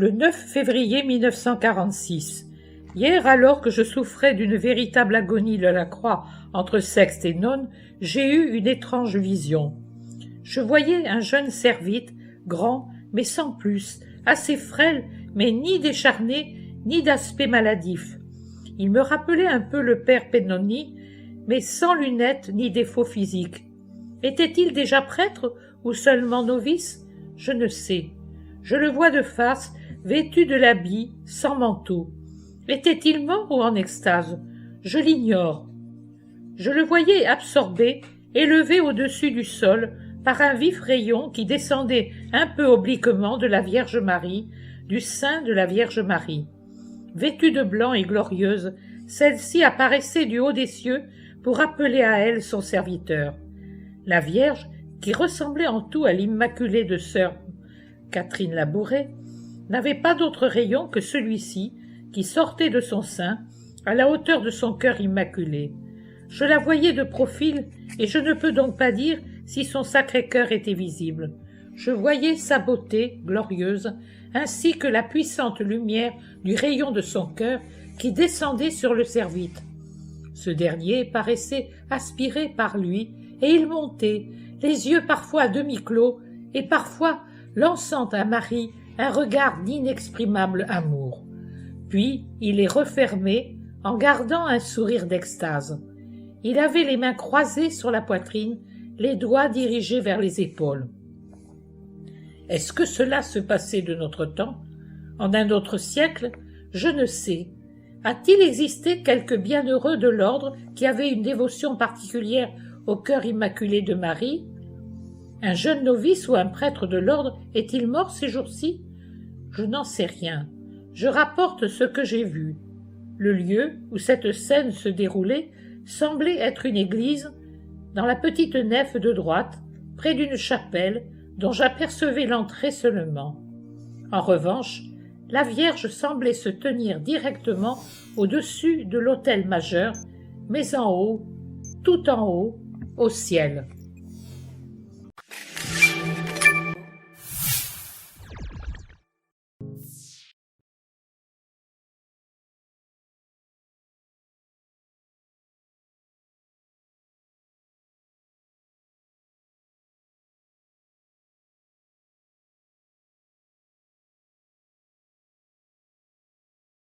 Le 9 février 1946. Hier, alors que je souffrais d'une véritable agonie de la croix entre Sexte et None, j'ai eu une étrange vision. Je voyais un jeune servite, grand, mais sans plus, assez frêle, mais ni décharné, ni d'aspect maladif. Il me rappelait un peu le père Pennoni, mais sans lunettes ni défauts physiques. Était-il déjà prêtre ou seulement novice? Je ne sais. Je le vois de face, vêtu de l'habit, sans manteau. Était-il mort ou en extase? Je l'ignore. Je le voyais absorbé, élevé au-dessus du sol, par un vif rayon qui descendait un peu obliquement de la Vierge Marie, du sein de la Vierge Marie. Vêtue de blanc et glorieuse, celle-ci apparaissait du haut des cieux pour appeler à elle son serviteur. La Vierge, qui ressemblait en tout à l'Immaculée de sœur Catherine Labouré, n'avait pas d'autre rayon que celui-ci qui sortait de son sein, à la hauteur de son cœur immaculé. Je la voyais de profil, et je ne peux donc pas dire si son sacré cœur était visible. Je voyais sa beauté glorieuse, ainsi que la puissante lumière du rayon de son cœur qui descendait sur le servite. Ce dernier paraissait aspiré par lui, et il montait, les yeux parfois à demi-clos, et parfois lançant à Marie un regard d'inexprimable amour. Puis il les refermait en gardant un sourire d'extase. Il avait les mains croisées sur la poitrine, les doigts dirigés vers les épaules. Est-ce que cela se passait de notre temps? En un autre siècle? Je ne sais. A-t-il existé quelque bienheureux de l'ordre qui avait une dévotion particulière au cœur immaculé de Marie? Un jeune novice ou un prêtre de l'ordre est-il mort ces jours-ci? Je n'en sais rien. Je rapporte ce que j'ai vu. Le lieu où cette scène se déroulait semblait être une église, dans la petite nef de droite, près d'une chapelle dont j'apercevais l'entrée seulement. En revanche, la Vierge semblait se tenir directement au-dessus de l'autel majeur, mais en haut, tout en haut, au ciel.